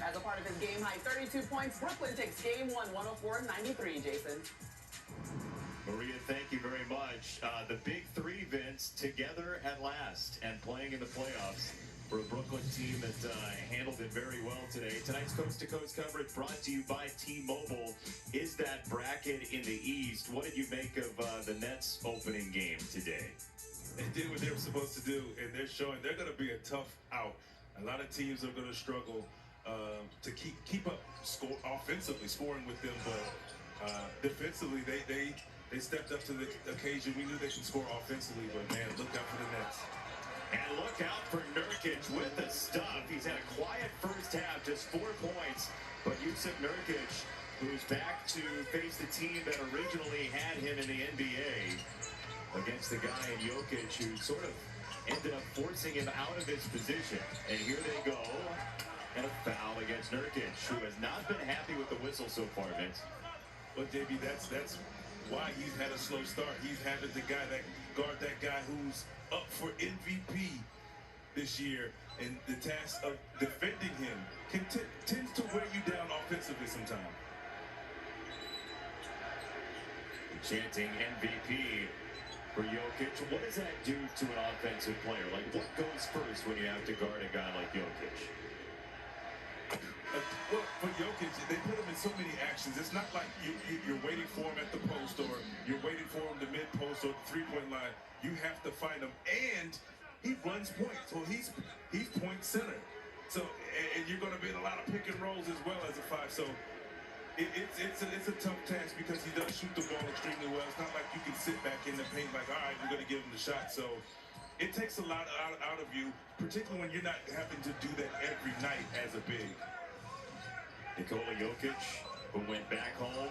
As a part of his game-high 32 points, Brooklyn takes Game 1, 104-93, Jason. Maria, thank you very much. The big three, Vince, together at last and playing in the playoffs for a Brooklyn team that handled it very well today. Tonight's coast-to-coast coverage brought to you by T-Mobile. Is that bracket in the East? What did you make of the Nets opening game today? They did what they were supposed to do, and they're showing they're going to be a tough out. A lot of teams are going to struggle to keep up offensively scoring with them, but defensively they stepped up to the occasion. We knew they could score offensively, but man, look out for the Nets. And look out for Nurkic with the stuff. He's had a quiet first half, just 4 points, but Jusuf Nurkic, who's back to face the team that originally had him in the NBA, against the guy in Jokic who sort of ended up forcing him out of his position. And here they go, and a foul against Nurkic, who has not been happy with the whistle so far, Vince. Well, JB, that's why he's had a slow start. He's having the guy that guard that guy who's up for MVP this year, and the task of defending him tends to wear you down offensively sometimes. Chanting MVP for Jokic. What does that do to an offensive player? Like, what goes first when you have to guard a guy like Jokic? Well, for Jokic, they put him in so many actions. It's not like you're waiting for him at the post, or you're waiting for him the mid-post or the three-point line. You have to find him, and he runs point, so he's point center. So, and you're going to be in a lot of pick and rolls as well as a five. So, it's a tough task because he does shoot the ball extremely well. It's not like you can sit back in the paint like, all right, we're going to give him the shot. So it takes a lot out of you, particularly when you're not having to do that every night as a big. Nikola Jokic, who went back home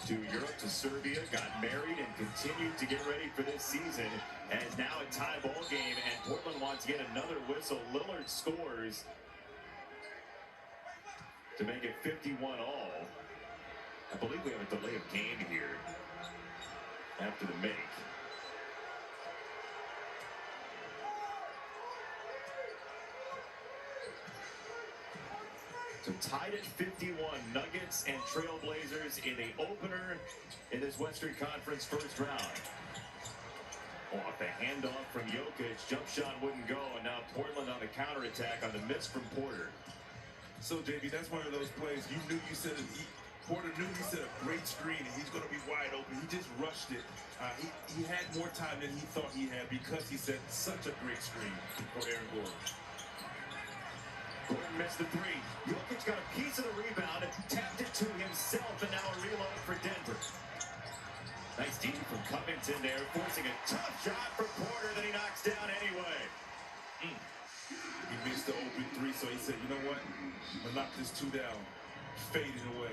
to Europe, to Serbia, got married, and continued to get ready for this season, and is now a tie ball game, and Portland wants yet another whistle. Lillard scores to make it 51 all. I believe we have a delay of game here after the make. So tied at 51, Nuggets and Trailblazers in the opener in this Western Conference first round. Off the handoff from Jokic, jump shot wouldn't go, and now Portland on the counterattack on the miss from Porter. So, JB, that's one of those plays Porter knew he set a great screen, and he's going to be wide open. He just rushed it. He had more time than he thought he had because he set such a great screen for Aaron Gordon. Gordon missed the three. Jokic got a piece of the rebound and tapped it to himself, and now a reload for Denver. Nice deep from Covington there, forcing a tough shot for Porter that he knocks down anyway. He missed the open three, so he said, you know what? I'm going to knock this two down. Fading away.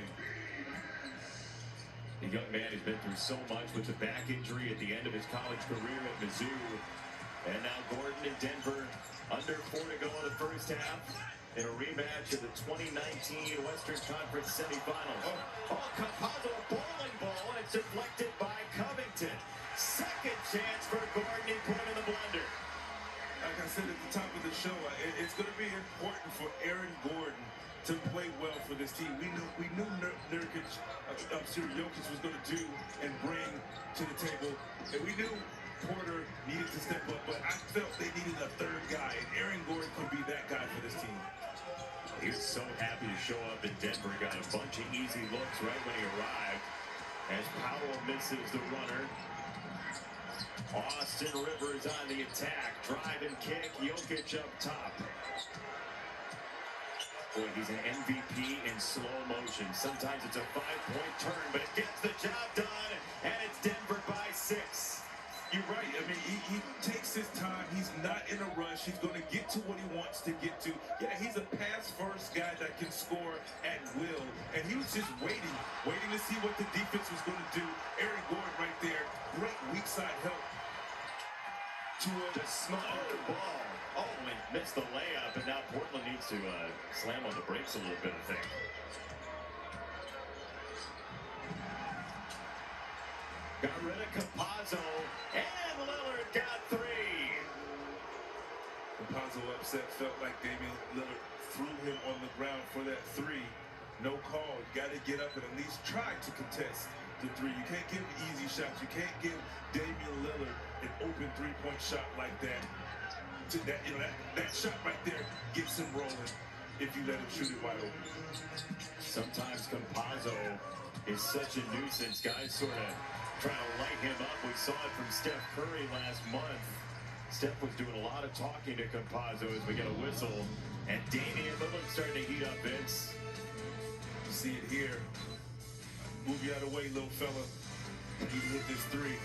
The young man has been through so much with the back injury at the end of his college career at Mizzou. And now Gordon in Denver, under 4 to go in the first half in a rematch of the 2019 Western Conference semifinals. Campazzo, a bowling ball, and it's deflected by Covington. Second chance for Gordon, he put him in the blender. Like I said at the top of the show, it's going to be important for Aaron Gordon to play well for this team. We knew Jokic was going to do and bring to the table, and we knew Porter needed to step up, but I felt they needed a third guy, and Aaron Gordon could be that guy for this team. He was so happy to show up in Denver, got a bunch of easy looks right when he arrived, as Powell misses the runner. Austin Rivers on the attack, drive and kick, Jokic up top. Boy, he's an MVP in slow motion. Sometimes it's a 5-point turn, but it gets the job done, and it's Denver by 6. You're right. I mean, he takes his time. He's not in a rush. He's going to get to what he wants to get to. Yeah, he's a pass-first guy that can score at will, and he was just waiting to see what the defense was going to do. Aaron Gordon right there, great weak side help. Just smoked the ball. Oh, and missed the layup, and now Portland needs to slam on the brakes a little bit, I think. Got rid of Campazzo, and Lillard got 3. Campazzo upset, felt like Damian Lillard threw him on the ground for that three. No call. You got to get up and at least try to contest the three. You can't give easy shots. You can't give Damian Lillard an open three-point shot like that. That shot right there gets him rolling if you let him shoot it wide open. Sometimes Campazzo is such a nuisance. Guys sort of trying to light him up. We saw it from Steph Curry last month. Steph was doing a lot of talking to Campazzo as we get a whistle. And Damian Lillard starting to heat up, Vince. You see it here. Move you out of the way, little fella. You hit this three.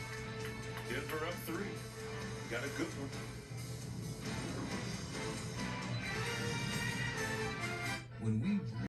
Denver up 3. Got a good one. When we